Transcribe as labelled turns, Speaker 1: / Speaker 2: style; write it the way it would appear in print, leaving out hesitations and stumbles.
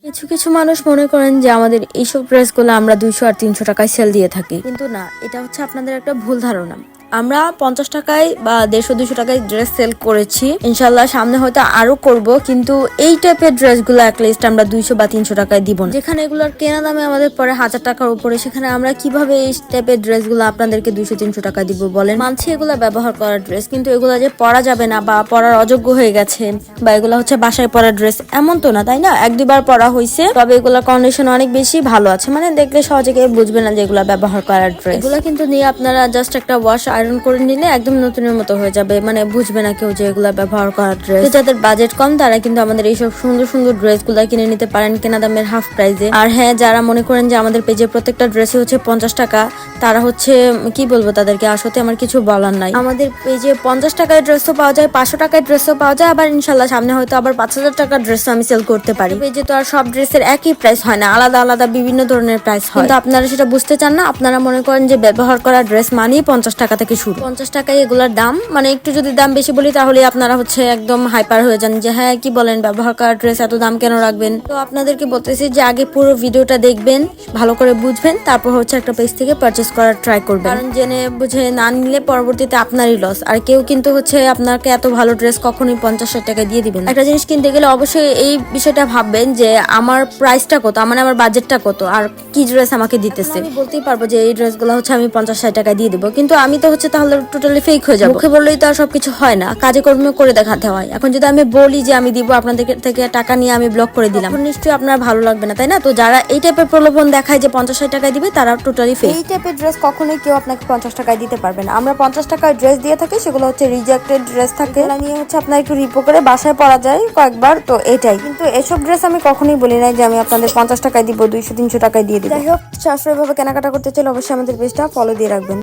Speaker 1: কিছু কিছু মানুষ মনে করেন যে আমাদের এইসব ড্রেসগুলো আমরা 200 আর 300 টাকায় সেল দিয়ে থাকি, কিন্তু না, এটা হচ্ছে আপনাদের একটা ভুল ধারণা। আমরা 50 টাকায় বা 150-200 টাকায় ড্রেস সেল করেছি, ইনশাল্লাহ সামনে হয়তো আরো করব, কিন্তু এই টাইপের ড্রেসগুলো অ্যাটলিস্ট আমরা 200 বা 300 টাকায় দিব না। যেখানে এগুলোর কেনা দামে আমাদের পরে 1000 টাকার উপরে, সেখানে আমরা কিভাবে এই টাইপের ড্রেসগুলো আপনাদেরকে 200-300 টাকা দিব বলেন? মানছি এগুলো ব্যবহার করার ড্রেস, কিন্তু এগুলো যে পরা যাবে না বা পরার অযোগ্য হয়ে গেছে বা এগুলো হচ্ছে বাসায় পরার ড্রেস এমন তো না, তাই না? 1-2 বার পরা হয়েছে, তবে এগুলোর কন্ডিশন অনেক বেশি ভালো আছে, মানে দেখলে সহজে কেউ বুঝবে না যে এগুলো ব্যবহার করার ড্রেস। এগুলো কিন্তু নিয়ে আপনারা জাস্ট একটা ওয়াশ আয়রন করে নিলে একদম নতুনের মতো হয়ে যাবে, মানে বুঝবে না কেউ যে এগুলা ব্যবহার করার ড্রেস। যাদের বাজেট কম তারা কিন্তু আমাদের এইসব সুন্দর সুন্দর ড্রেস গুলা কিনে নিতে পারেন কেনা দামের হাফ প্রাইসে। আর হ্যাঁ, যারা মনে করেন যে আমাদের পেজে প্রত্যেকটা ড্রেসই হচ্ছে 50 টাকা, তারা হচ্ছে কি বলবো তাদেরকে, আসলে আমার কিছু বলার নাই। আমাদের পেজে 50 টাকায় ড্রেসও পাওয়া যায়, 500 টাকায় ড্রেসও পাওয়া যায়, আবার ইনশাল্লাহ সামনে হয়তো আবার 5000 টাকার ড্রেসও আমি সেল করতে পারি। পেজে তো আর সব ড্রেসের একই প্রাইস হয় না, আলাদা আলাদা বিভিন্ন ধরনের প্রাইস হয়, কিন্তু আপনারা সেটা বুঝতে চান না। আপনারা মনে করেন যে ব্যবহার করা ড্রেস মানেই 50 টাকা থেকে শুরু। 50 টাকায় এগুলার দাম, মানে একটু যদি দাম বেশি বলি তাহলে আপনারা হচ্ছে একদম হাইপার হয়ে যান যে হ্যাঁ কি বলেন, ব্যবহার করা ড্রেস এত দাম কেন রাখবেন? তো আপনাদেরকে বলতেছি যে আগে পুরো ভিডিওটা দেখবেন, ভালো করে বুঝবেন, তারপর হচ্ছে একটা পেজ থেকে পারচেস করার ট্রাই করবেন। কারণ জেনে বুঝে না নিলে পরবর্তীতে আপনারই লস। আর কেউ কিন্তু হচ্ছে আপনাকে এত ভালো ড্রেস কখনোই 50-60 টাকা দিয়ে দিবেন। একটা জিনিস কিনতে গেলে অবশ্যই এই বিষয়টা ভাববেন যে আমার প্রাইসটা কত, আমার বাজেটটা কত, আর কি ড্রেস আমাকে দিতেছে। আমি বলতেই পারবো যে এই ড্রেসগুলো হচ্ছে আমি 50-60 টাকা দিয়ে দিব, কিন্তু আমি তো হচ্ছে তাহলে টোটালি ফেক হয়ে যাবো। মুখে বললেই তো আর সবকিছু হয় না, কাজে কর্মে করে দেখাতে হয়। এখন যদি আমি বলি যে আমি দিব, আপনাদের থেকে টাকা নিয়ে আমি ব্লক করে দিলাম, নিশ্চয়ই আপনার ভালো লাগবে না, তাই না? তো যারা এই টাইপের প্রলোভন দেখায় যে 50-60 টাকায় দিবে, তারা টোটালি ফেক। এই টাইপের ড্রেস কখনোই কেউ আপনাকে 50 টাকায় দিতে পারবে না। আমরা 50 টাকায় ড্রেস দিয়ে থাকি, সেগুলো হচ্ছে রিজেক্টেড ড্রেস থাকে, এগুলো নিয়ে হচ্ছে আপনার একটু রিপো করে বাসায় পরা যায় কয়েকবার, তো এটাই। কিন্তু এসব ড্রেস আমি কখনোই বলি নাই যে আমি আপনাদের 50 টাকায় দিব, 200-300 টাকায় দিয়ে দিব। যাই হোক, সাশ্রয়ী ভাবে কেনাকাটা করতে চাইলে অবশ্যই আমাদের পেজটা ফলো দিয়ে রাখবেন।